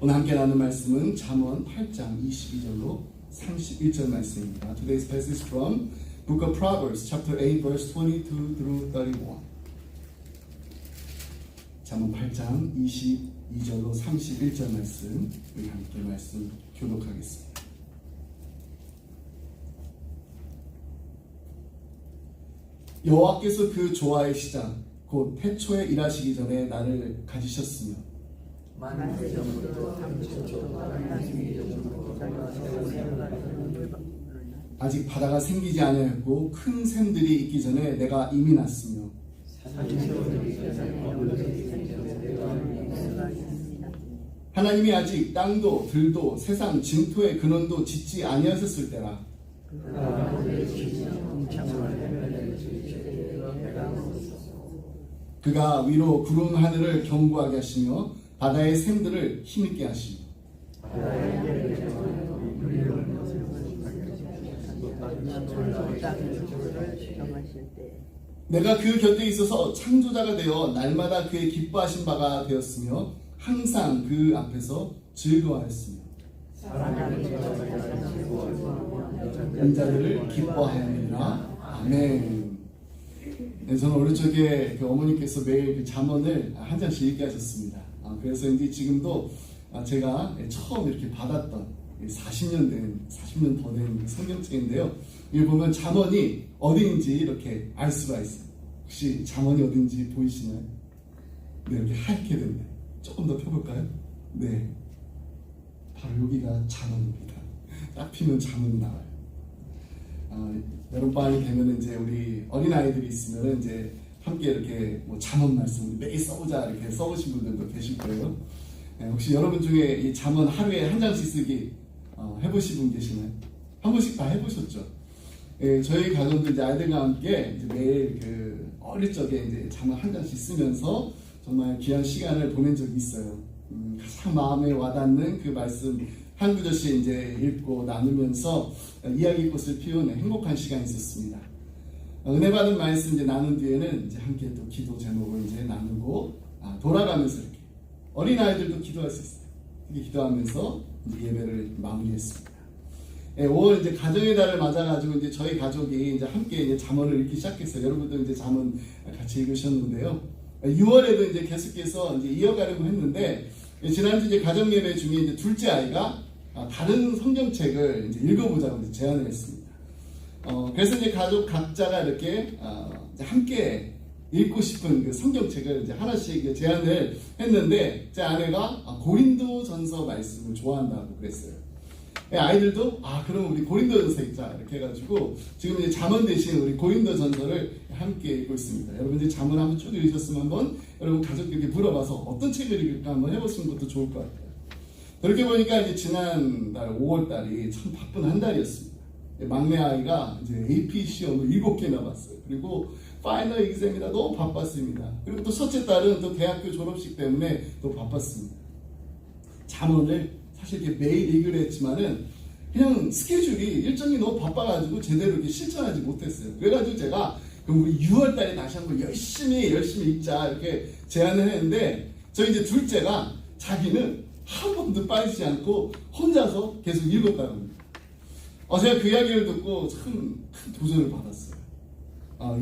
오늘 함께 나눈 말씀은 잠언 8장 22절로 31절 말씀입니다. Today's passage from Book of Proverbs, chapter 8, verse 22 through 31. 잠언 8장 22절로 31절 말씀, 우리 함께 말씀 교독하겠습니다. 여호와께서 그 조화의 시작, 곧 태초에 일하시기 전에 나를 가지셨으며 아직 바다가 생기지 아니하였고 큰 샘들이 있기 전에 내가 이미 났으며 하나님이 아직 땅도 들도 세상 진토의 근원도 짓지 아니하셨을 때라 그가 위로 구름 하늘을 견고하게 하시며 바다의 샘들을 힘있게 하시며 내가 그 곁에 있어서 창조자가 되어 날마다 그의 기뻐하신 바가 되었으며 항상 그 앞에서 즐거워하였으며 인자들을 기뻐하였느니라. 아멘. 네, 저는 어릴 적에 그 어머니께서 매일 그 잠언을 한 장씩 읽게 하셨습니다. 그래서 이제 지금도 제가 처음 이렇게 받았던 40년 더 된 성경책인데요. 여기 보면 잠언이 어디인지 이렇게 알 수가 있어요. 혹시 잠언이 어딘지 보이시나요? 네, 이렇게 하얗게 된다. 조금 더 펴볼까요? 네, 바로 여기가 잠언입니다. 딱 피면 잠언이 나와요. 여름방학이 되면 이제 우리 어린아이들이 있으면 이제 함께 이렇게 뭐 잠언 말씀 매일 써보자 이렇게 써보신 분들도 계실 거예요. 네, 혹시 여러분 중에 이 잠언 하루에 한 장씩 쓰기 해보신 분 계시나요? 한 번씩 다 해보셨죠? 예, 저희 가정도 이제 아이들과 함께 이제 매일 그 어릴 적에 이제 잠언 한 장씩 쓰면서 정말 귀한 시간을 보낸 적이 있어요. 가장 마음에 와닿는 그 말씀 한 구절씩 이제 읽고 나누면서 이야기꽃을 피운 행복한 시간이 있었습니다. 은혜 받은 말씀 이제 나눈 뒤에는 이제 함께 또 기도 제목을 이제 나누고 돌아가면서 이렇게 어린 아이들도 기도할 수 있어요. 이렇게 기도하면서 이제 예배를 마무리했습니다. 5월 이제 가정의 달을 맞아가지고 이제 저희 가족이 이제 함께 이제 잠언을 읽기 시작했어요. 여러분도 이제 잠언 같이 읽으셨는데요. 6월에도 이제 계속해서 이제 이어가려고 했는데 지난주 이제 가정 예배 중에 이제 둘째 아이가 다른 성경책을 이제 읽어보자고 이제 제안을 했습니다. 그래서 이제 가족 각자가 이렇게 이제 함께 읽고 싶은 그 성경책을 이제 하나씩 제안을 했는데 제 아내가 고린도전서 말씀을 좋아한다고 그랬어요. 아이들도 그럼 우리 고린도전서 읽자 이렇게 해가지고 지금 이제 잠언 대신 우리 고린도전서를 함께 읽고 있습니다. 여러분 이제 잠언 한번 쭉 읽으셨으면 한번 여러분 가족들에게 물어봐서 어떤 책을 읽을까 한번 해보시는 것도 좋을 것 같아요. 그렇게 보니까 이제 지난달 5월달이 참 바쁜 한 달이었습니다. 막내 아이가 이제 AP 시험을 7개나 봤어요. 그리고 파이널 exam이라 너무 바빴습니다. 그리고 또 첫째 딸은 또 대학교 졸업식 때문에 또 바빴습니다. 잠언을 사실 이렇게 매일 읽으려 했지만은 그냥 스케줄이 일정이 너무 바빠가지고 제대로 이렇게 실천하지 못했어요. 그래가지고 제가 그럼 우리 6월달에 다시 한번 열심히 읽자 이렇게 제안을 했는데 저희 이제 둘째가 자기는 한 번도 빠지지 않고 혼자서 계속 읽었다고 합니다. 제가 그 이야기를 듣고 참 큰 도전을 받았어요.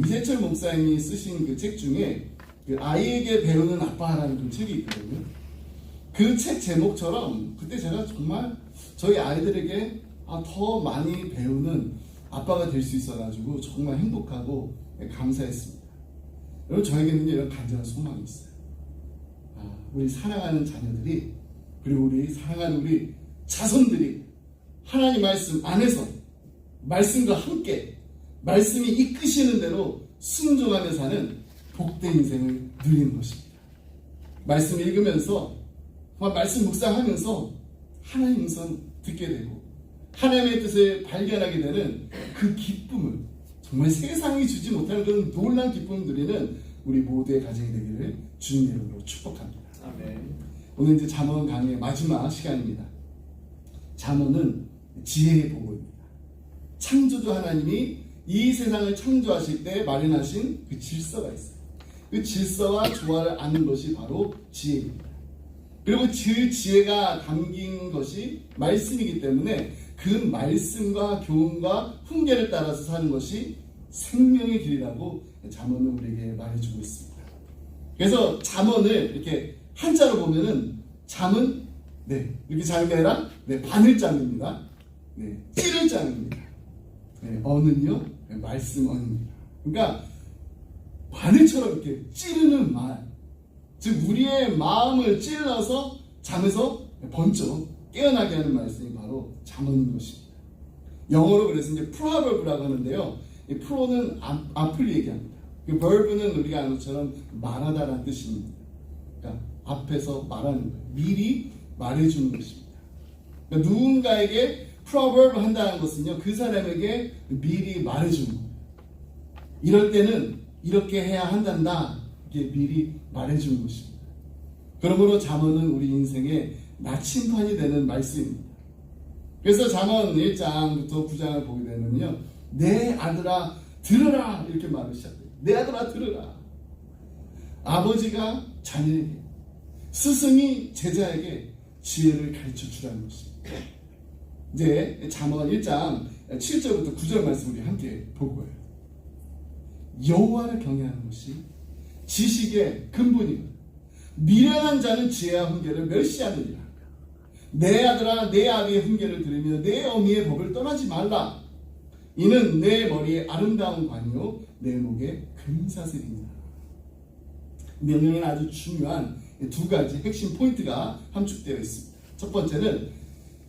이세철 목사님이 쓰신 그 책 중에 그 아이에게 배우는 아빠라는 그 책이 있거든요. 그 책 제목처럼 그때 제가 정말 저희 아이들에게 더 많이 배우는 아빠가 될 수 있어가지고 정말 행복하고 감사했습니다. 여러분 저에게는 이런 간절한 소망이 있어요. 우리 사랑하는 자녀들이 그리고 우리 사랑하는 우리 자손들이 하나님 말씀 안에서 말씀과 함께 말씀이 이끄시는 대로 순종하며 사는 복된 인생을 누리는 것입니다. 말씀 읽으면서 정말 말씀 묵상하면서 하나님 음성 듣게 되고 하나님의 뜻을 발견하게 되는 그 기쁨을 정말 세상이 주지 못하는 그런 놀라운 기쁨을 누리는 우리 모두의 가정이 되기를 주님의 이름으로 축복합니다. 아멘. 오늘 이제 잠언 강의의 마지막 시간입니다. 잠언은 지혜의 보고입니다. 창조주 하나님이 이 세상을 창조하실 때 마련하신 그 질서가 있어요. 그 질서와 조화를 아는 것이 바로 지혜입니다. 그리고 그 지혜가 담긴 것이 말씀이기 때문에 그 말씀과 교훈과 훈계를 따라서 사는 것이 생명의 길이라고 잠언은 우리에게 말해주고 있습니다. 그래서 잠언을 이렇게 한자로 보면은 잠은 이렇게 자는 게 아니라 바늘장입니다. 찌를장입니다. 언은요 말씀 언입니다. 그러니까 바늘처럼 이렇게 찌르는 말, 즉 우리의 마음을 찔러서 잠에서 번쩍 깨어나게 하는 말씀이 바로 잠언인 것입니다. 영어로 그래서 이제 proverb라고 하는데요. 이 pro는 앞을 얘기합니다. 그 verb는 우리가 아는 것처럼 말하다라는 뜻입니다. 그러니까 앞에서 말하는 거예요. 미리 말해주는 것입니다. 그러니까 누군가에게 proverb 한다는 것은요, 그 사람에게 미리 말해주는 거예요. 이럴 때는 이렇게 해야 한단다. 이렇게 미리 말해주는 것입니다. 그러므로 잠언은 우리 인생의 나침판이 되는 말씀입니다. 그래서 잠언 1장부터 9장을 보게 되면요, 내 아들아 들으라 이렇게 말을 시작해요. 내 아들아 들으라. 아버지가 자녀에게, 스승이 제자에게 지혜를 가르쳐 주라는 것입니다. 이제 잠언 1장 7절부터 9절 말씀 우리 함께 볼 거예요. 여호와를 경외하는 것이 지식의 근본이다. 미련한 자는 지혜와 훈계를 멸시하느니라. 내 아들아 내 아비의 훈계를 들으며 내 어미의 법을 떠나지 말라. 이는 내 머리에 아름다운 관이요 내 목에 금사슬이니라. 명령에는 아주 중요한 두 가지 핵심 포인트가 함축되어 있습니다. 첫 번째는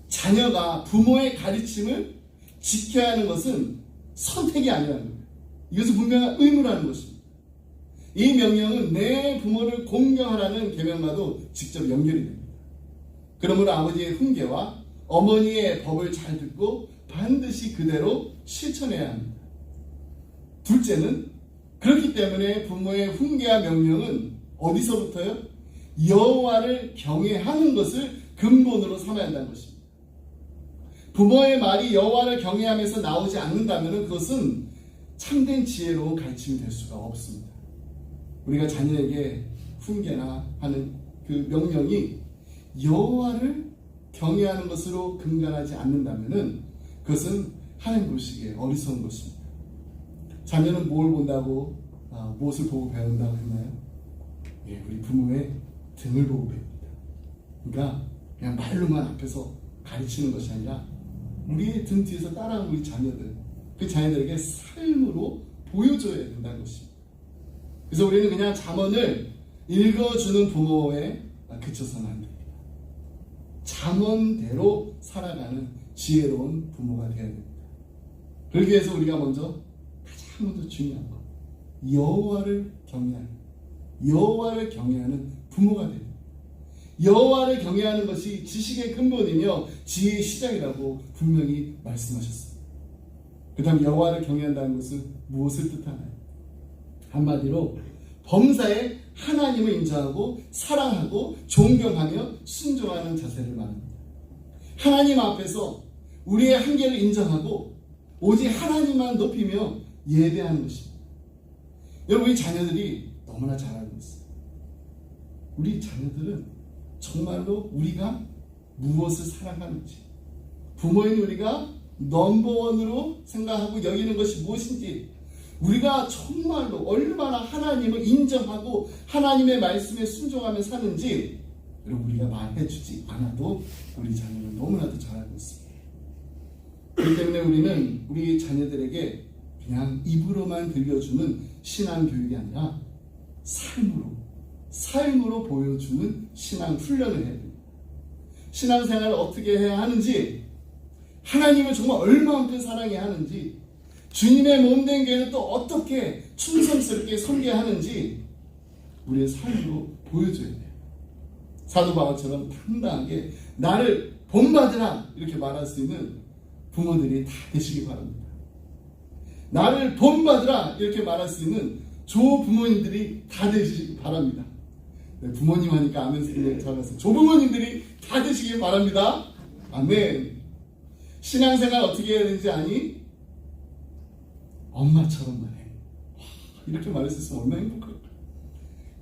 자녀가 부모의 가르침을 지켜야 하는 것은 선택이 아니라는 거예요. 이것은 분명한 의무라는 것입니다. 이 명령은 내 부모를 공경하라는 계명과도 직접 연결이 됩니다. 그러므로 아버지의 훈계와 어머니의 법을 잘 듣고 반드시 그대로 실천해야 합니다. 둘째는 그렇기 때문에 부모의 훈계와 명령은 어디서부터요? 여호와를 경외하는 것을 근본으로 삼아야 한다는 것입니다. 부모의 말이 여호와를 경외하면서 나오지 않는다면 그것은 참된 지혜로운 가르침이 될 수가 없습니다. 우리가 자녀에게 훈계나 하는 그 명령이 여호와를 경외하는 것으로 근간하지 않는다면 그것은 하나님 보시기에 어리석은 것입니다. 자녀는 뭘 본다고 무엇을 보고 배운다고 했나요? 우리 부모의 등을 보고 배웁니다. 그러니까 그냥 말로만 앞에서 가르치는 것이 아니라 우리의 등 뒤에서 따라하는 우리 자녀들, 그 자녀들에게 삶으로 보여줘야 된다는 것입니다. 그래서 우리는 그냥 잠언을 읽어주는 부모에 그쳐서는 안 됩니다. 잠언대로 살아가는 지혜로운 부모가 되어야 됩니다. 그러기 위해서 우리가 가장 먼저 중요한 것, 여호와를 경외하는 부모가 됩니다. 여호와를 경외하는 것이 지식의 근본이며 지혜의 시작이라고 분명히 말씀하셨습니다. 그 다음 여호와를 경외한다는 것은 무엇을 뜻하나요? 한마디로 범사에 하나님을 인정하고 사랑하고 존경하며 순종하는 자세를 말합니다. 하나님 앞에서 우리의 한계를 인정하고 오직 하나님만 높이며 예배하는 것입니다. 여러분, 우리 자녀들이 너무나 잘 알고 있어요. 우리 자녀들은 정말로 우리가 무엇을 사랑하는지, 부모인 우리가 넘버원으로 생각하고 여기는 것이 무엇인지, 우리가 정말로 얼마나 하나님을 인정하고 하나님의 말씀에 순종하며 사는지 여러분 우리가 말해주지 않아도 우리 자녀는 너무나도 잘 알고 있습니다. 그렇기 때문에 우리는 우리 자녀들에게 그냥 입으로만 들려주는 신앙 교육이 아니라 삶으로 보여주는 신앙 훈련을 해야 됩니다. 신앙생활을 어떻게 해야 하는지, 하나님을 정말 얼마만큼 사랑해야 하는지, 주님의 몸된 교회는 또 어떻게 충성스럽게 섬겨야 하는지 우리의 삶으로 보여줘야 돼요. 사도 바울처럼 당당하게 나를 본받으라 이렇게 말할 수 있는 부모들이 다 되시기 바랍니다. 나를 본받으라 이렇게 말할 수 있는 조부모님들이 다 되시기 바랍니다. 부모님 하니까 아멘 소리 잘해서 조부모님들이 다 되시기 바랍니다. 아멘. 신앙생활 어떻게 해야 되는지 아니? 엄마처럼만 해. 이렇게 말할 수 있으면 얼마나 행복할까.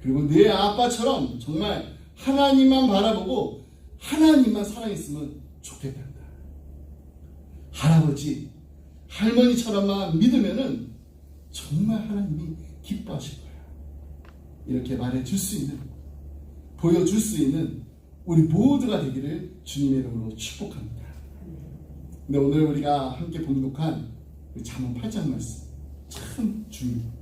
그리고 내 아빠처럼 정말 하나님만 바라보고 하나님만 사랑했으면 좋겠단다. 할아버지, 할머니처럼만 믿으면은 정말 하나님이 기뻐하실 거야. 이렇게 말해줄 수 있는, 보여줄 수 있는 우리 모두가 되기를 주님의 이름으로 축복합니다. 근데 오늘 우리가 함께 봉독한 잠언 8장 말씀 참 중요해요.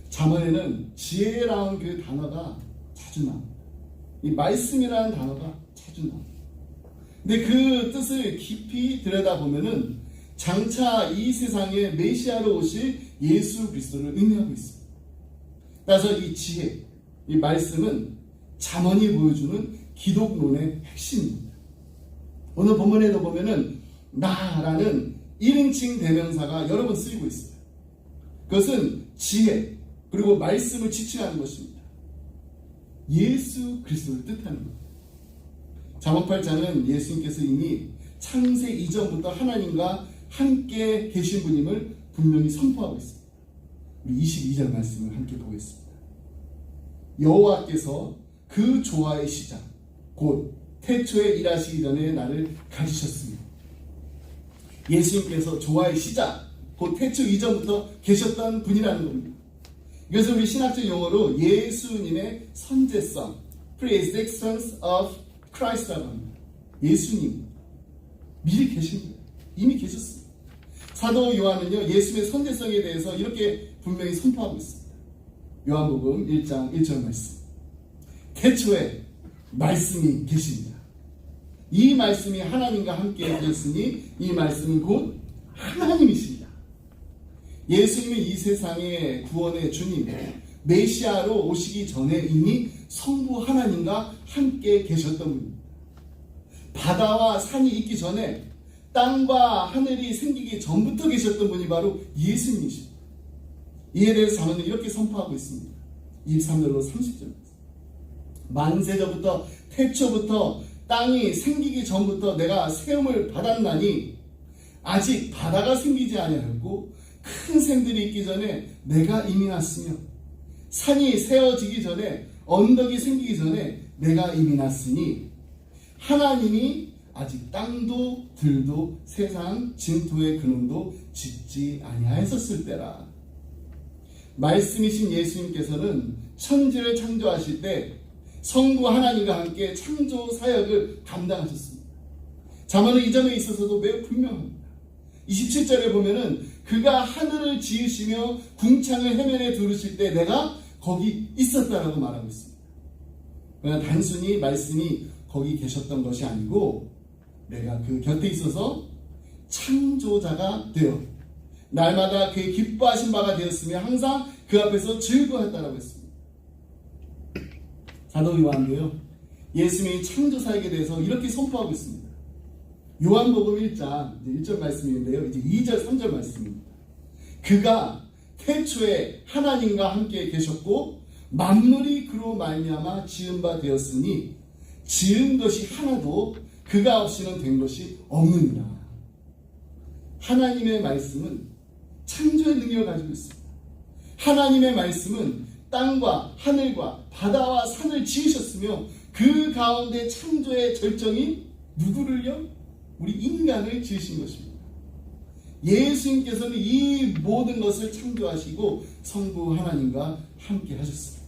잠언에는 지혜라는 그 단어가 자주 나옵니다. 이 말씀이라는 단어가 자주 나옵니다. 근데 그 뜻을 깊이 들여다보면은 장차 이 세상에 메시아로 오실 예수 그리스도를 의미하고 있습니다. 따라서 이 지혜, 이 말씀은 잠언이 보여주는 기독론의 핵심입니다. 오늘 본문에도 보면은 나라는 1인칭 대명사가 여러 번 쓰이고 있어요. 그것은 지혜 그리고 말씀을 지칭하는 것입니다. 예수 그리스도를 뜻하는 겁니다. 잠언 8장은 예수님께서 이미 창세 이전부터 하나님과 함께 계신 분임을 분명히 선포하고 있습니다. 우리 22절 말씀을 함께 보겠습니다. 여호와께서 그 조화의 시작 곧 태초에 일하시기 전에 나를 가지셨으며, 예수님께서 조화의 시작 곧 태초 이전부터 계셨던 분이라는 겁니다. 이것을 우리 신학적 용어로 예수님의 선제성, pre-existence of Christ라고 합니다. 예수님 미리 계신 거예요. 이미 계셨습니다. 사도 요한은요, 예수님의 선제성에 대해서 이렇게 분명히 선포하고 있습니다. 요한복음 1장 1절 말씀. 태초에 말씀이 계십니다. 이 말씀이 하나님과 함께 계셨으니 이 말씀은 곧 하나님이십니다. 예수님은 이 세상의 구원의 주님, 메시아로 오시기 전에 이미 성부 하나님과 함께 계셨던 분입니다. 바다와 산이 있기 전에 땅과 하늘이 생기기 전부터 계셨던 분이 바로 예수님이십니다. 이에 대해서 잠언은 이렇게 선포하고 있습니다. 23절로 30절. 만세전부터 태초부터 땅이 생기기 전부터 내가 세움을 받았나니 아직 바다가 생기지 아니하였고 큰 샘들이 있기 전에 내가 이미 났으며 산이 세워지기 전에 언덕이 생기기 전에 내가 이미 났으니 하나님이 아직 땅도 들도 세상 진토의 근원도 짓지 아니하였었을 때라. 말씀이신 예수님께서는 천지를 창조하실 때 성부 하나님과 함께 창조 사역을 감당하셨습니다. 잠언은 이 점에 있어서도 매우 분명합니다. 27절에 보면은 그가 하늘을 지으시며 궁창을 해면에 두르실 때 내가 거기 있었다라고 말하고 있습니다. 그러나 단순히 말씀이 거기 계셨던 것이 아니고 내가 그 곁에 있어서 창조자가 되어 날마다 그의 기뻐하신 바가 되었으며 항상 그 앞에서 즐거워했다라고 했습니다. 사도 요한도요, 예수님의 창조 사역에 대해서 이렇게 선포하고 있습니다. 요한복음 1장 1절 말씀인데요, 이제 2절 3절 말씀입니다. 그가 태초에 하나님과 함께 계셨고 만물이 그로 말미암아 지은 바 되었으니 지은 것이 하나도 그가 없이는 된 것이 없느니라. 하나님의 말씀은 창조의 능력을 가지고 있습니다. 하나님의 말씀은 땅과 하늘과 바다와 산을 지으셨으며 그 가운데 창조의 절정이 누구를요? 우리 인간을 지으신 것입니다. 예수님께서는 이 모든 것을 창조하시고 성부 하나님과 함께 하셨습니다.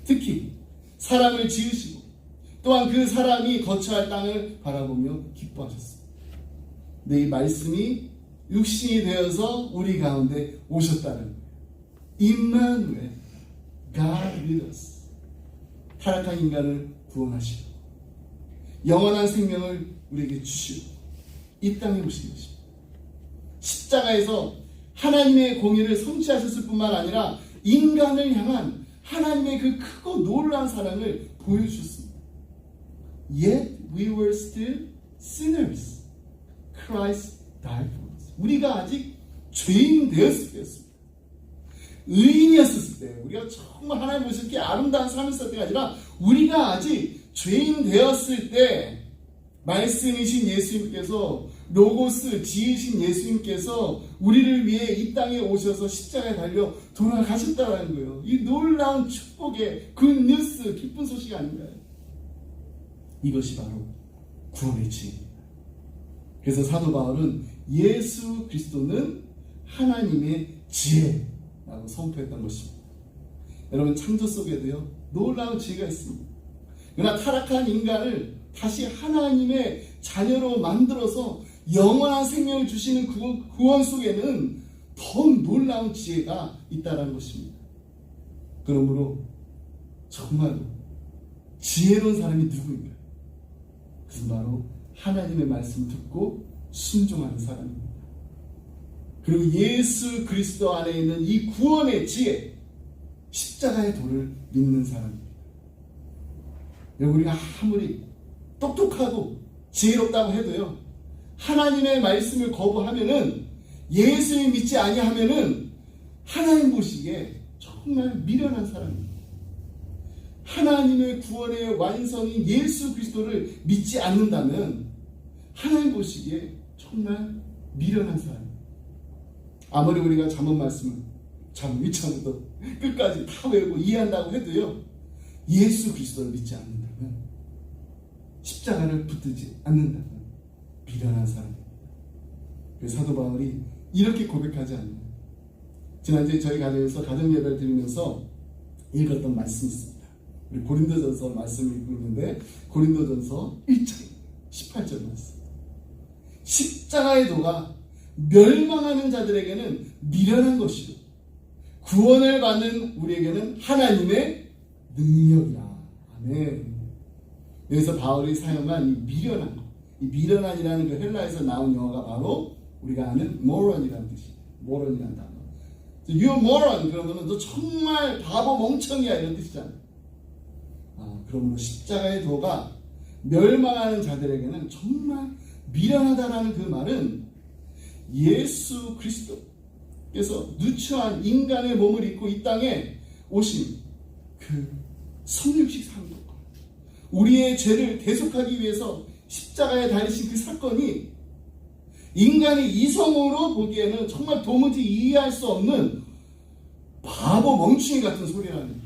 특히 사람을 지으시고 또한 그 사람이 거처할 땅을 바라보며 기뻐하셨습니다. 근데 이 말씀이 육신이 되어서 우리 가운데 오셨다는 임마누엘, God with us. 타락한 인간을 구원하시고 영원한 생명을 우리에게 주시고 이 땅에 오신 것입니다. 십자가에서 하나님의 공의를 성취하셨을 뿐만 아니라 인간을 향한 하나님의 그 크고 놀라운 사랑을 보여주셨습니다. Yet we were still sinners. Christ died for us. 우리가 아직 죄인 되었을 때였습니다. 의인이었을 때, 우리가 정말 하나님 보실 게 아름다운 삶을 살 때가 아니라 우리가 아직 죄인 되었을 때 말씀이신 예수님께서, 로고스 지으신 예수님께서 우리를 위해 이 땅에 오셔서 십자가에 달려 돌아가셨다는 거예요. 이 놀라운 축복의 굿뉴스, 기쁜 소식 아닌가요? 이것이 바로 구원의 지혜입니다. 그래서 사도 바울은 예수 그리스도는 하나님의 지혜라고 선포했던 것입니다. 여러분, 창조 속에도요 놀라운 지혜가 있습니다. 그러나 타락한 인간을 다시 하나님의 자녀로 만들어서 영원한 생명을 주시는 구원 속에는 더 놀라운 지혜가 있다는 것입니다. 그러므로 정말로 지혜로운 사람이 누구인가? 그것은 바로 하나님의 말씀을 듣고 순종하는 사람입니다. 그리고 예수 그리스도 안에 있는 이 구원의 지혜, 십자가의 도를 믿는 사람입니다. 우리가 아무리 똑똑하고 지혜롭다고 해도요, 하나님의 말씀을 거부하면은, 예수를 믿지 아니하면은 하나님 보시기에 정말 미련한 사람입니다. 하나님의 구원의 완성인 예수 그리스도를 믿지 않는다면 하나님 보시기에 정말 미련한 사람입니다. 아무리 우리가 잠언 말씀을 잠언 1장부터 끝까지 다 외우고 이해한다고 해도요, 예수 그리스도를 믿지 않는다면, 십자가를 붙들지 않는다면 미련한 사람입니다. 그래서 사도 바울이 이렇게 고백하지 않나요? 지난주에 저희 가정에서 가정예배를 드리면서 읽었던 말씀이 있습니다. 우리 고린도전서 말씀을 읽고 있는데, 고린도전서 1장 18절 말씀. 십자가의 도가 멸망하는 자들에게는 미련한 것이요 구원을 받는 우리에게는 하나님의 능력이라. 아멘. 여기서 바울이 사용한 이 미련한 것, 이 미련한이라는 그 헬라에서 나온 영어가 바로 우리가 아는 moron이라는 뜻이에요. moron이라는 단어. You moron 그러면은 너 정말 바보 멍청이야 이런 뜻이잖아요. 그러므로 십자가의 도가 멸망하는 자들에게는 정말 미련하다라는 그 말은 예수 그리스도께서 누추한 인간의 몸을 입고 이 땅에 오신 그 성육식 사건과 우리의 죄를 대속하기 위해서 십자가에 달리신 그 사건이 인간의 이성으로 보기에는 정말 도무지 이해할 수 없는 바보 멍충이 같은 소리라는,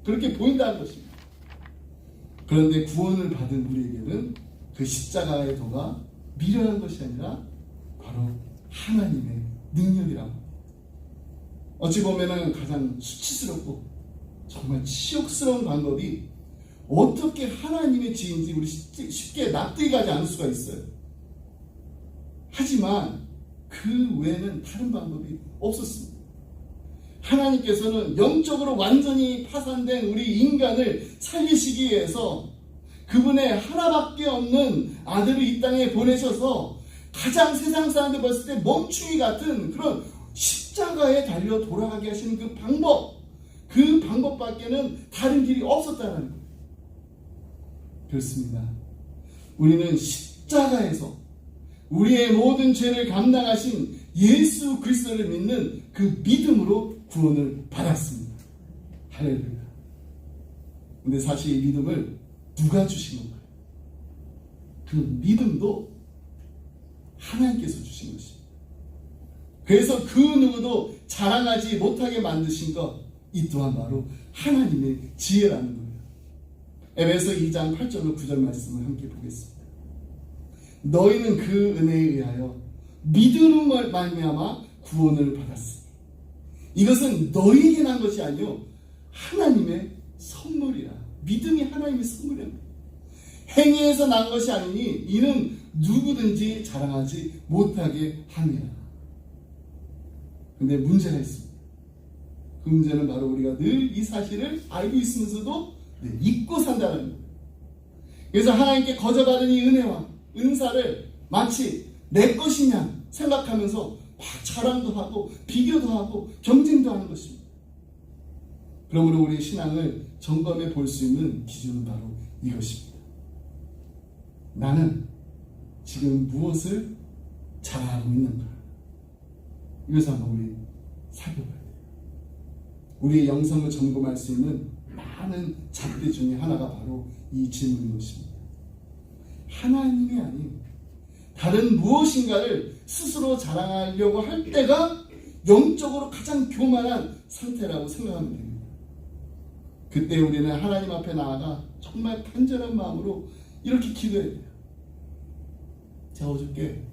그렇게 보인다는 것입니다. 그런데 구원을 받은 우리에게는 그 십자가의 도가 미련한 것이 아니라 바로 하나님의 능력이라고 합니다. 어찌 보면 가장 수치스럽고 정말 치욕스러운 방법이 어떻게 하나님의 지혜인지 우리 쉽게 납득이 가지 않을 수가 있어요. 하지만 그 외에는 다른 방법이 없었습니다. 하나님께서는 영적으로 완전히 파산된 우리 인간을 살리시기 위해서 그분의 하나밖에 없는 아들을 이 땅에 보내셔서 가장 세상 사람들 봤을 때 멍충이 같은 그런 십자가에 달려 돌아가게 하시는 그 방법밖에는 다른 길이 없었다는 거예요. 그렇습니다. 우리는 십자가에서 우리의 모든 죄를 감당하신 예수 그리스도를 믿는 그 믿음으로 구원을 받았습니다. 할렐루야. 근데 사실 이 믿음을 누가 주신 건가요? 그 믿음도 하나님께서 주신 것입니다. 그래서 그 누구도 자랑하지 못하게 만드신 것, 이 또한 바로 하나님의 지혜라는 거예요. 에베소 2장 8절로 9절 말씀을 함께 보겠습니다. 너희는 그 은혜에 의하여 믿음을 말미암아 구원을 받았으니 이것은 너희에게 난 것이 아니요 하나님의 선물이라. 믿음이 하나님의 선물입니다. 행위에서 난 것이 아니니 이는 누구든지 자랑하지 못하게 함이라. 근데 문제가 있습니다. 그 문제는 바로 우리가 늘 이 사실을 알고 있으면서도 잊고 산다는 거예요. 그래서 하나님께 거저받은 이 은혜와 은사를 마치 내 것이냐 생각하면서 막 자랑도 하고 비교도 하고 경쟁도 하는 것입니다. 그러므로 우리의 신앙을 점검해 볼 수 있는 기준은 바로 이것입니다. 나는 지금 무엇을 자랑하고 있는가? 이것을 한번 우리 살펴봐야 돼요. 우리의 영성을 점검할 수 있는 많은 잣대 중에 하나가 바로 이 질문인 것입니다. 하나님이 아닌 다른 무엇인가를 스스로 자랑하려고 할 때가 영적으로 가장 교만한 상태라고 생각하면 됩니다. 그때 우리는 하나님 앞에 나아가 정말 간절한 마음으로 이렇게 기도해야 돼요. 제가 어저께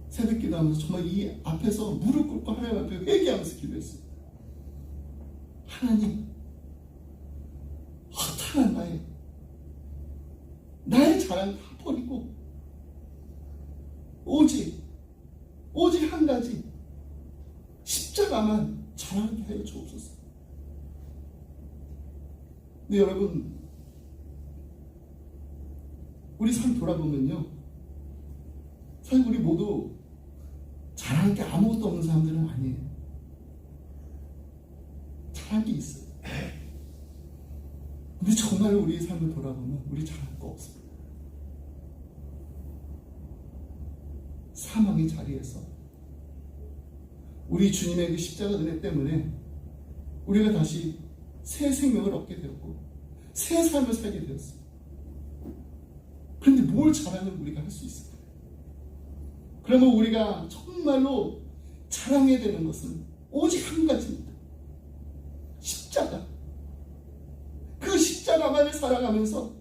새벽 기도하면서 정말 이 앞에서 무릎 꿇고 하나님 앞에 회개하면서 기도했어요. 하나님, 허탄한 나의 자랑 다 버리고 오직 한 가지 십자가만 자랑하게 하여 주옵소서. 근데 여러분, 우리 삶 돌아보면요, 사실 우리 모두 자랑할 게 아무것도 없는 사람들은 아니에요. 자랑할 게 있어요. 근데 정말 우리의 삶을 돌아보면 우리 자랑할 거 없습니다. 사망의 자리에서 우리 주님의 그 십자가 은혜 때문에 우리가 다시 새 생명을 얻게 되었고 새 삶을 살게 되었어요. 그런데 뭘 자랑을 우리가 할 수 있을까요? 그러면 우리가 정말로 자랑해야 되는 것은 오직 한 가지입니다. 십자가. 그 십자가만을 살아가면서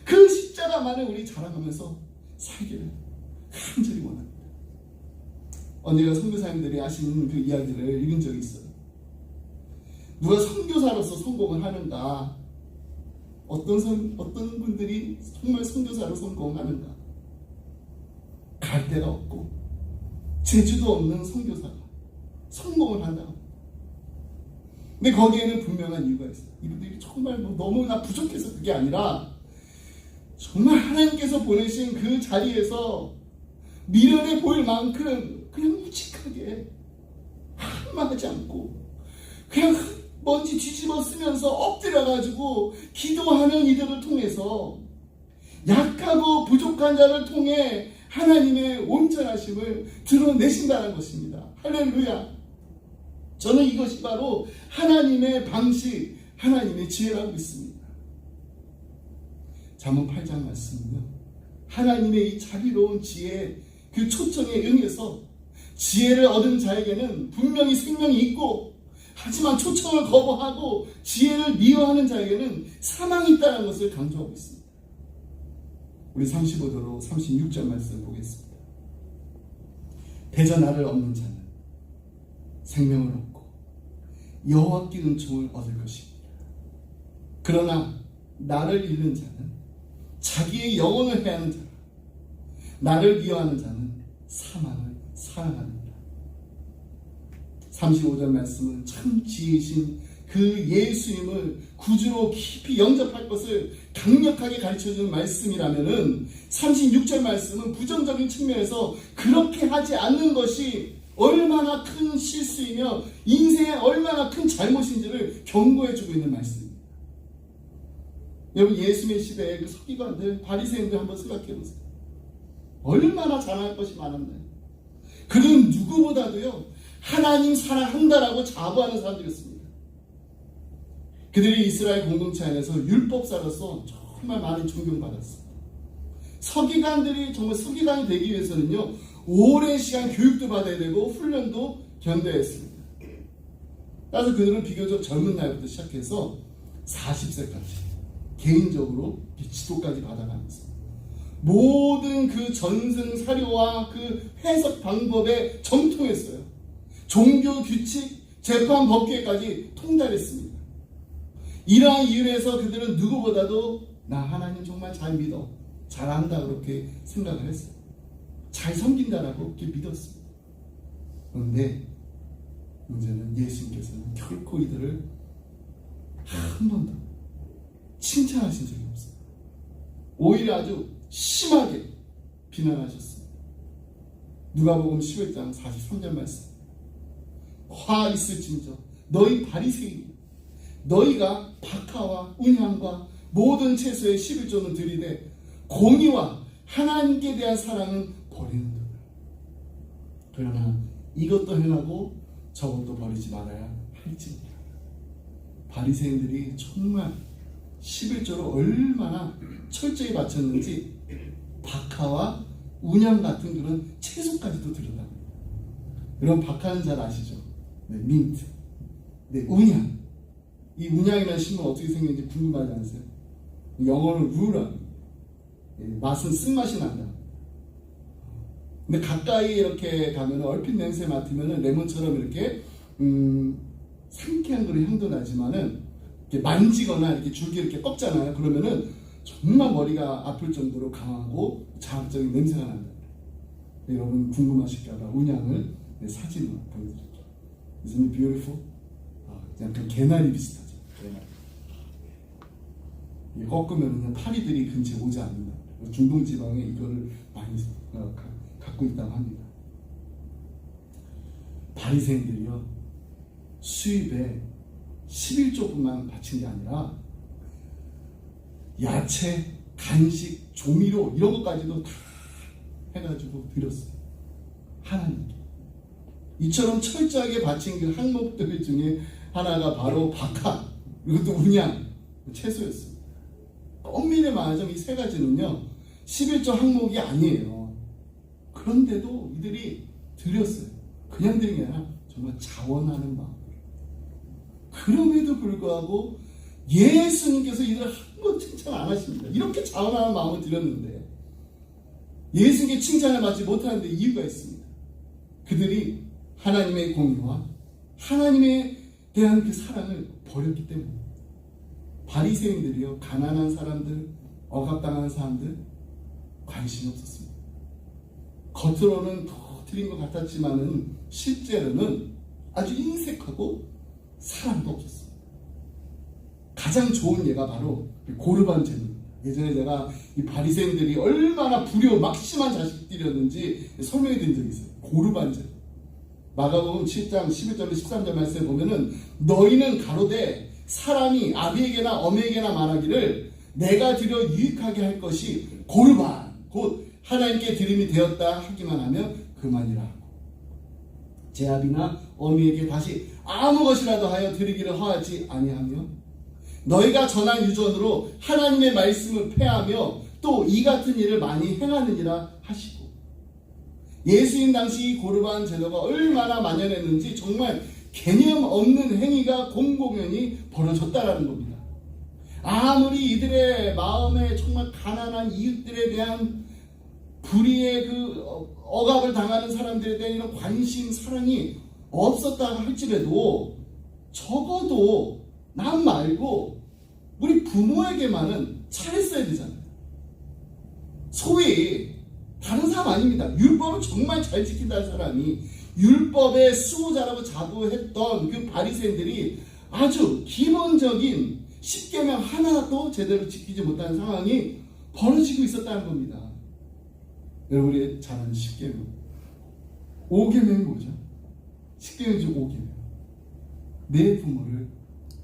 그 십자가만을 우리 자랑하면서 살기를 간절히 원합니다. 언제가 선교사님들이 하시는 그 이야기를 읽은 적이 있어요. 누가 선교사로서 성공을 하는가? 어떤 분들이 정말 선교사로 성공하는가? 갈 데가 없고 재주도 없는 선교사가 성공을 한다. 근데 거기에는 분명한 이유가 있어요. 이분들이 정말 너무나 부족해서 그게 아니라 정말 하나님께서 보내신 그 자리에서 미련해 보일 만큼 그냥 묵직하게 아무 말 하지 않고 그냥 먼지 뒤집어 쓰면서 엎드려가지고 기도하는 이들을 통해서 약하고 부족한 자를 통해 하나님의 온전하심을 드러내신다는 것입니다. 할렐루야. 저는 이것이 바로 하나님의 방식, 하나님의 지혜라고 믿습니다. 잠언 8장 말씀은요, 하나님의 이 자비로운 지혜, 그 초청에 응해서 지혜를 얻은 자에게는 분명히 생명이 있고, 하지만 초청을 거부하고 지혜를 미워하는 자에게는 사망이 있다는 것을 강조하고 있습니다. 우리 35도로 36절 말씀 보겠습니다. 대저 나를 얻는 자는 생명을 얻고 여호와께 은총을 얻을 것입니다. 그러나 나를 잃는 자는 자기의 영혼을 해하는 자라. 나를 미워하는 자는 사망을 사랑합니다. 35절 말씀은 참 지혜이신 그 예수님을 구주로 깊이 영접할 것을 강력하게 가르쳐주는 말씀이라면은 36절 말씀은 부정적인 측면에서 그렇게 하지 않는 것이 얼마나 큰 실수이며 인생에 얼마나 큰 잘못인지를 경고해주고 있는 말씀입니다. 여러분, 예수님의 시대에 그 서기관들, 바리새인들 한번 생각해보세요. 얼마나 자랑할 것이 많았나요? 그들은 누구보다도요 하나님 사랑한다라고 자부하는 사람들이었습니다. 그들이 이스라엘 공동체 안에서 율법사로서 정말 많이 존경받았습니다. 서기관들이 정말 서기관이 되기 위해서는요 오랜 시간 교육도 받아야 되고 훈련도 견뎌야 했습니다. 따라서 그들은 비교적 젊은 나이부터 시작해서 40세까지 개인적으로 지도까지 받아가면서 모든 그 전승 사료와 그 해석 방법에 정통했어요. 종교 규칙, 재판 법규까지 통달했습니다. 이러한 이유에서 그들은 누구보다도 나 하나님 정말 잘 믿어, 잘한다 그렇게 생각을 했어요. 잘 섬긴다라고 그렇게 믿었습니다. 그런데 문제는 예수님께서는 결코 이들을 한 번도 칭찬하신 적이 없어요. 오히려 아주 심하게 비난하셨습니다. 누가복음 11장 43절 말씀. 화 있을진저 너희 바리새인, 너희가 박하와 운향과 모든 채소의 11조는 들이되 공의와 하나님께 대한 사랑은 버리는도다. 그러나 이것도 행하고 저것도 버리지 말아야 할지니라. 바리새인들이 정말 11조를 얼마나 철저히 바쳤는지 박하와 운향 같은 그런 채소까지도 들여다봅니다. 여러분, 박하는 잘 아시죠? 네, 민트. 네, 운향. 이 운향이라는 식물 어떻게 생겼는지 궁금하지 않으세요? 영어로 루라. 맛은 쓴맛이 난다. 근데 가까이 이렇게 가면 얼핏 냄새 맡으면 레몬처럼 이렇게 상쾌한 그런 향도 나지만은 이렇게 만지거나 이렇게 줄기 이렇게 꺾잖아요. 그러면은 정말 머리가 아플 정도로 강하고 자극적인 냄새가 난다. 여러분 궁금하실까봐 운양을 사진으로 보여드릴게요. Isn't it beautiful? 약간 개나리 비슷하죠. 개나리. 꺾으면 그냥 파리들이 근처에 오지 않는다. 중동 지방에 이거를 많이 갖고 있다고 합니다. 바리새인들이요 수입에 11조금만 바친 게 아니라 야채, 간식, 조미료 이런 것까지도 다 해가지고 드렸어요. 하나님께. 이처럼 철저하게 바친 그 항목들 중에 하나가 바로 박하, 이것도 운양, 채소였습니다. 엄밀히 말하자면 이 세 가지는요 11조 항목이 아니에요. 그런데도 이들이 드렸어요. 그냥 드린 게 아니라 정말 자원하는 마음. 그럼에도 불구하고 예수님께서 이들을 한 번 칭찬 안 하십니다. 이렇게 자원하는 마음을 드렸는데 예수님께 칭찬을 받지 못하는데 이유가 있습니다. 그들이 하나님의 공의와 하나님에 대한 그 사랑을 버렸기 때문에. 바리새인들이요 가난한 사람들, 억압당하는 사람들 관심이 없었습니다. 겉으로는 더 드린 것 같았지만은 실제로는 아주 인색하고 사랑도 없었습니다. 가장 좋은 예가 바로 고르반 제물입니다. 예전에 제가 이 바리새인들이 얼마나 막심한 자식들이었는지 설명해 드린 적이 있어요. 고르반 제물. 마가복음 7장 11절로 13절 말씀에 보면은 너희는 가로되 사람이 아비에게나 어미에게나 말하기를 내가 드려 유익하게 할 것이 고르반 곧 하나님께 드림이 되었다 하기만 하면 그만이라 하고 제 아비나 어미에게 다시 아무 것이라도 하여 드리기를 허하지 아니하며 너희가 전한 유전으로 하나님의 말씀을 폐하며 또 이 같은 일을 많이 행하느니라 하시고 예수님 당시 고르반 제도가 얼마나 만연했는지 정말 개념 없는 행위가 공공연히 벌어졌다라는 겁니다. 아무리 이들의 마음에 정말 가난한 이웃들에 대한 불의의 그 억압을 당하는 사람들에 대한 이런 관심, 사랑이 없었다고 할지라도 적어도 남 말고 우리 부모에게만은 잘했어야 되잖아요. 소위 다른 사람 아닙니다. 율법을 정말 잘 지킨다는 사람이 율법의 수호자라고 자부했던 그 바리새인들이 아주 기본적인 십계명 하나도 제대로 지키지 못하는 상황이 벌어지고 있었다는 겁니다. 여러분이 잘 아는 십계명 5계명이 뭐죠? 십계명 중 5계명 내 부모를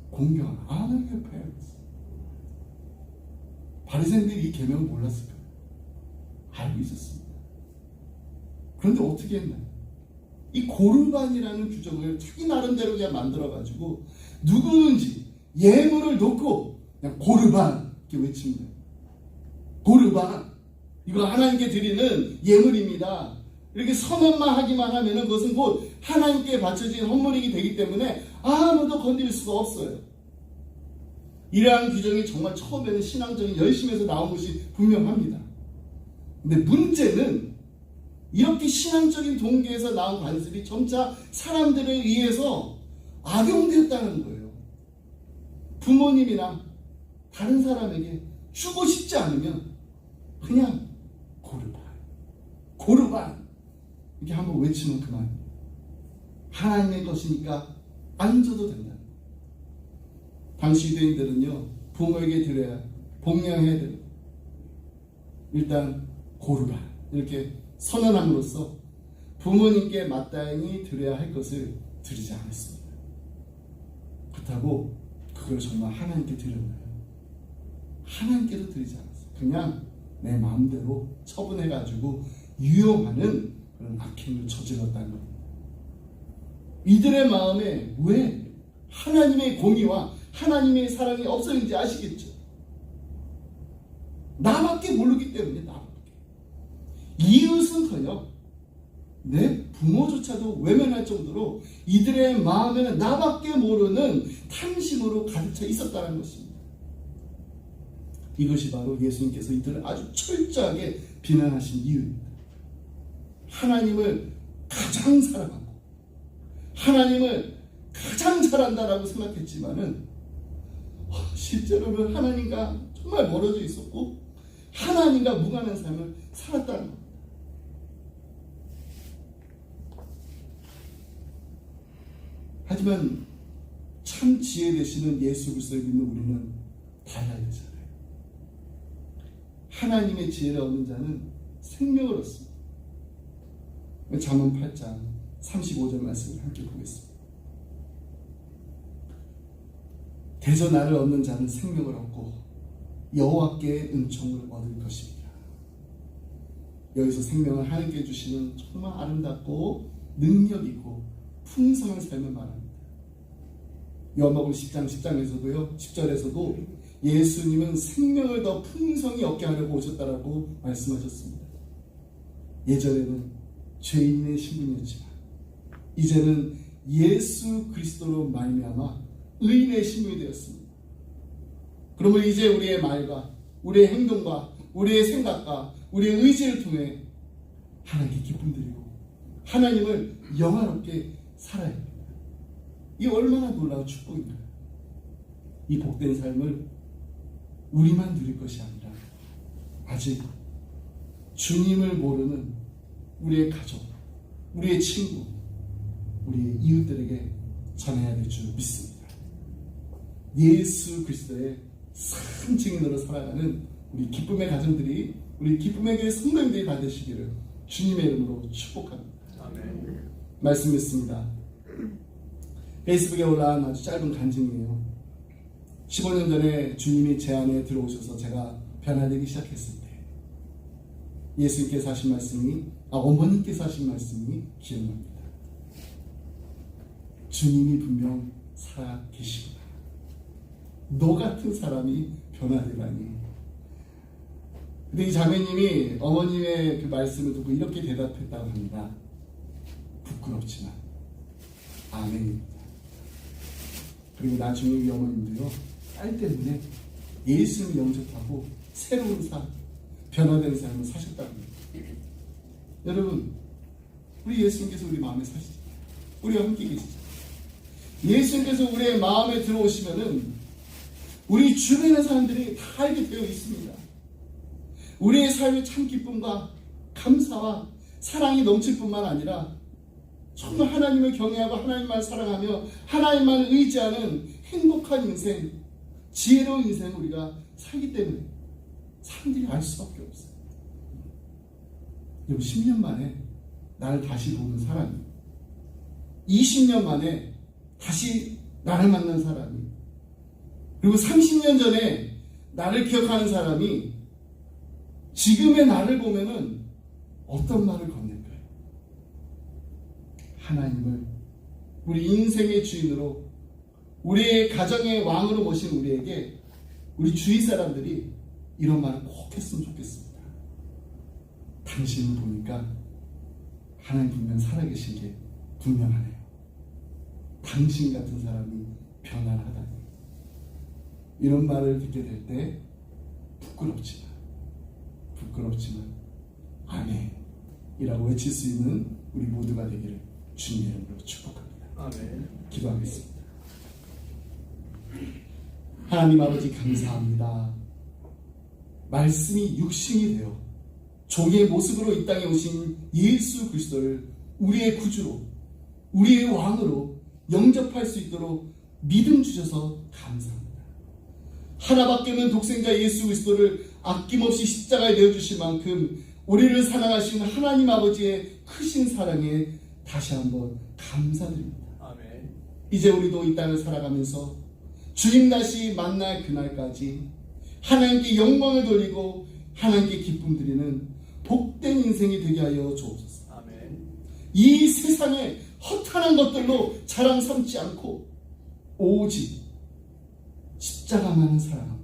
공경하라. honor your parents. 바리새인들이 이 계명을 몰랐을까요? 알고 있었습니다. 그런데 어떻게 했나요? 이 고르반이라는 규정을 자기 나름대로 그냥 만들어가지고 누구든지 예물을 놓고 그냥 고르반 이렇게 외칩니다. 고르반 이거 하나님께 드리는 예물입니다. 이렇게 선언만 하기만 하면은 그것은 곧 하나님께 바쳐진 헌물이 되기 때문에 아무도 건드릴 수가 없어요. 이러한 규정이 정말 처음에는 신앙적인 열심에서 나온 것이 분명합니다. 근데 문제는 이렇게 신앙적인 동기에서 나온 관습이 점차 사람들에 의해서 악용되었다는 거예요. 부모님이나 다른 사람에게 주고 싶지 않으면 그냥 고르반 이렇게 한번 외치면 그만입니다. 하나님의 것이니까 안 줘도 된다. 당시 유대인들은요 부모에게 드려야 복양해야 됩니다. 일단 고르반 이렇게 선언함으로써 부모님께 마땅히 드려야 할 것을 드리지 않았습니다. 그렇다고 그걸 정말 하나님께 드렸나요? 하나님께도 드리지 않았어요. 그냥 내 마음대로 처분해가지고 유용하는 그런 악행을 저질렀다는 겁니다. 이들의 마음에 왜 하나님의 공의와 하나님의 사랑이 없었는지 아시겠죠? 나밖에 모르기 때문에 나밖에. 이웃은커녕 내 부모조차도 외면할 정도로 이들의 마음에는 나밖에 모르는 탐심으로 가득 차 있었다는 것입니다. 이것이 바로 예수님께서 이들을 아주 철저하게 비난하신 이유입니다. 하나님을 가장 사랑하고 하나님을 가장 잘한다라고 생각했지만은 실제로는 하나님과 정말 멀어져 있었고 하나님과 무관한 삶을 살았다는 겁니다. 하지만 참 지혜 되시는 예수 그리스도를 믿는 우리는 달라야 되잖아요. 하나님의 지혜를 얻는 자는 생명을 얻습니다. 잠언 8장 35절 말씀을 함께 보겠습니다. 대저 나를 얻는 자는 생명을 얻고 여호와께 은총을 얻을 것입니다. 여기서 생명을 하나님께 주시는 정말 아름답고 능력 있고 풍성한 삶을 말합니다. 요한복음 10장 10장에서도요 10절에서도 예수님은 생명을 더 풍성히 얻게 하려고 오셨다라고 말씀하셨습니다. 예전에는 죄인의 신분이었지만 이제는 예수 그리스도로 말미암아 의인의 신분이 되었습니다. 그러면 이제 우리의 말과 우리의 행동과 우리의 생각과 우리의 의지를 통해 하나님께 기쁨 드리고 하나님을 영화롭게 살아야 합니다. 이 얼마나 놀라운 축복인가요? 이 복된 삶을 우리만 누릴 것이 아니라 아직 주님을 모르는 우리의 가족, 우리의 친구, 우리의 이웃들에게 전해야 될 줄 믿습니다. 예수 그리스도의 산 증인으로 살아가는 우리 기쁨의 가정들이, 우리 기쁨의 교회 성도님들이 다 되시기를 주님의 이름으로 축복합니다. 아멘. 말씀 있습니다. 페이스북에 올라온 아주 짧은 간증이에요. 15년 전에 주님이 제 안에 들어오셔서 제가 변화되기 시작했을 때 예수님께서 하신 말씀이, 어머님께서 하신 말씀이 기억납니다. 주님이 분명 살아 계시구나. 너 같은 사람이 변화되다니. 근데 이 자매님이 어머님의 그 말씀을 듣고 이렇게 대답했다고 합니다. 부끄럽지만 아멘입니다. 그리고 나중에 이 어머님도요, 딸 때문에 예수님을 영접하고 새로운 삶, 변화된 삶을 사셨다고 합니다. 여러분, 우리 예수님께서 우리 마음에 사시죠. 우리와 함께 계시죠. 예수님께서 우리의 마음에 들어오시면은 우리 주변의 사람들이 다 알게 되어 있습니다. 우리의 삶의 참 기쁨과 감사와 사랑이 넘칠 뿐만 아니라 정말 하나님을 경외하고 하나님만 사랑하며 하나님만 의지하는 행복한 인생, 지혜로운 인생을 우리가 살기 때문에 사람들이 알 수밖에 없어요. 여러분, 10년 만에 나를 다시 보는 사람이, 20년 만에 다시 나를 만난 사람이, 그리고 30년 전에 나를 기억하는 사람이 지금의 나를 보면은 어떤 말을 건넬까요? 하나님을 우리 인생의 주인으로, 우리의 가정의 왕으로 모신 우리에게 우리 주위 사람들이 이런 말을 꼭 했으면 좋겠습니다. 당신을 보니까 하나님 분명 살아계신 게 분명하네요. 당신 같은 사람이 편안하다니. 이런 말을 듣게 될 때 부끄럽지만 아멘이라고 외칠 수 있는 우리 모두가 되기를 주님의 이름으로 축복합니다. 아멘. 기도하겠습니다. 하나님 아버지, 감사합니다. 말씀이 육신이 되어 종의 모습으로 이 땅에 오신 예수 그리스도를 우리의 구주로, 우리의 왕으로 영접할 수 있도록 믿음 주셔서 감사합니다. 하나밖에 없는 독생자 예수 그리스도를 아낌없이 십자가에 내어주실 만큼 우리를 사랑하신 하나님 아버지의 크신 사랑에 다시 한번 감사드립니다. 아멘. 이제 우리도 이 땅을 살아가면서 주님 다시 만날 그날까지 하나님께 영광을 돌리고 하나님께 기쁨 드리는 복된 인생이 되게 하여 주옵소서. 아멘. 이 세상에 허탄한 것들로 자랑 삼지 않고 오직 십자가만을 사랑하고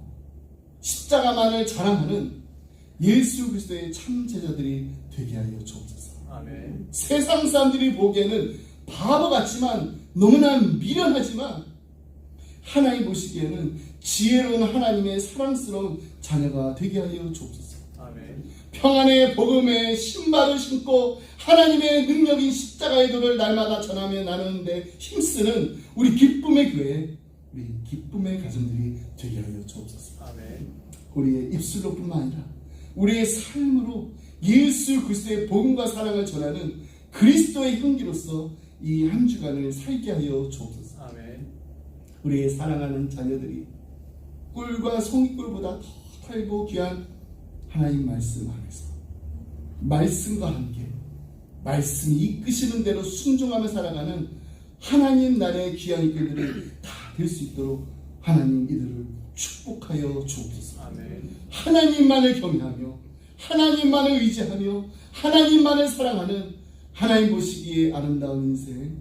십자가만을 자랑하는 예수 그리스도의 참 제자들이 되게 하여 주옵소서. 아멘. 세상 사람들이 보기에는 바보 같지만, 너무나 미련하지만 하나님 보시기에는 지혜로운 하나님의 사랑스러운 자녀가 되게 하여 주옵소서. 아멘. 평안의 복음의 신발을 신고 하나님의 능력인 십자가의 도를 날마다 전하며 나누는데 힘쓰는 우리 기쁨의 교회, 우리 기쁨의 가정들이 되게 하여 주옵소서. 아멘. 우리의 입술로뿐만 아니라 우리의 삶으로 예수 그리스도의 복음과 사랑을 전하는 그리스도의 향기로서 이 한 주간을 살게 하여 주옵소서. 아멘. 우리의 사랑하는 자녀들이 꿀과 송이꿀보다 더 달고 귀한 하나님 말씀 안에서 말씀과 함께 말씀이 이끄시는 대로 순종하며 살아가는 하나님 나라의 귀한 이끌들이 다 될 수 있도록 하나님 이들을 축복하여 주옵소서. 아멘. 하나님만을 경외하며 하나님만을 의지하며 하나님만을 사랑하는 하나님 보시기에 아름다운 인생,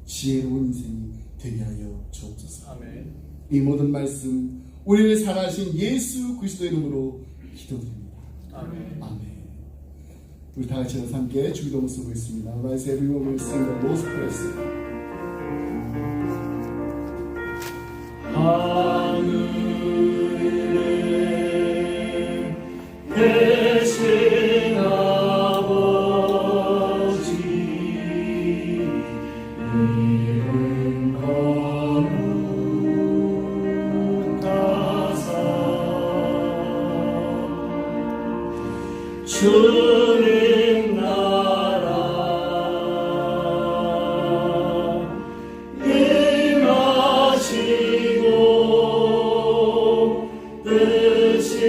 지혜로운 인생이 되게 하여 주옵소서. 아멘. 이 모든 말씀 우리를 사랑하신 예수 그리스도의 이름으로 기도드립니다. 아멘. 아멘. 우리 다 같이 함께 주기도문 쓰고 있습니다. Rise everyone will sing the Lord's praise. 하늘에 계신 아버지 이름 거룩하사 주님 나라 임하시고 뜻이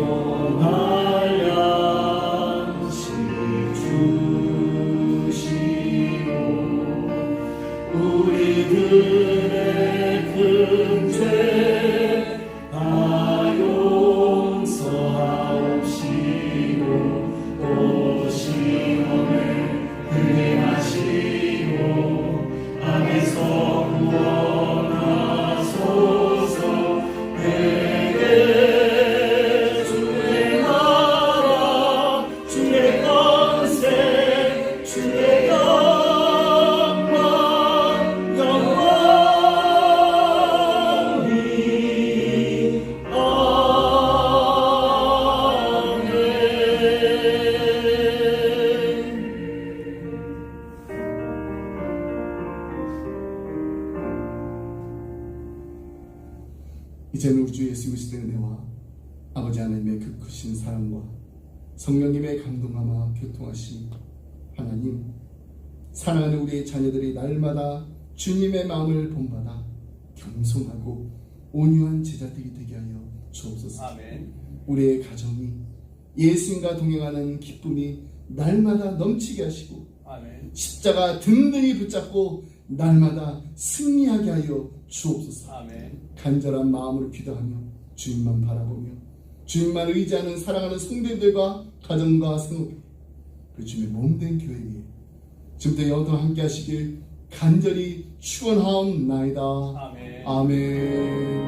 일용할 양식 주시고 우리들의 큰 죄 다 용서하옵시고 또 시험에 들이하시고 악에서 구원하소서. 내게 주의 나라 주의 권세 주의 영광 영원히 이제는 우리 주 예수 그리스도의 은혜와 아버지 하나님의 그 크신 사랑과 성령님의 감동함과 교통하신 하나님, 사랑하는 우리의 자녀들이 날마다 주님의 마음을 본받아 겸손하고 온유한 제자들이 되게 하여 주옵소서. 아멘. 우리의 가정이 예수님과 동행하는 기쁨이 날마다 넘치게 하시고 아멘. 십자가 든든히 붙잡고 날마다 승리하게 하여 주옵소서. 아멘. 간절한 마음으로 기도하며 주님만 바라보며 주님만 의지하는 사랑하는 성도들과 가정과 생업, 그 주님의 몸된 교회 위에 지금부터 영원토록 함께 하시길 간절히 축원하옵나이다. 아멘. 아멘.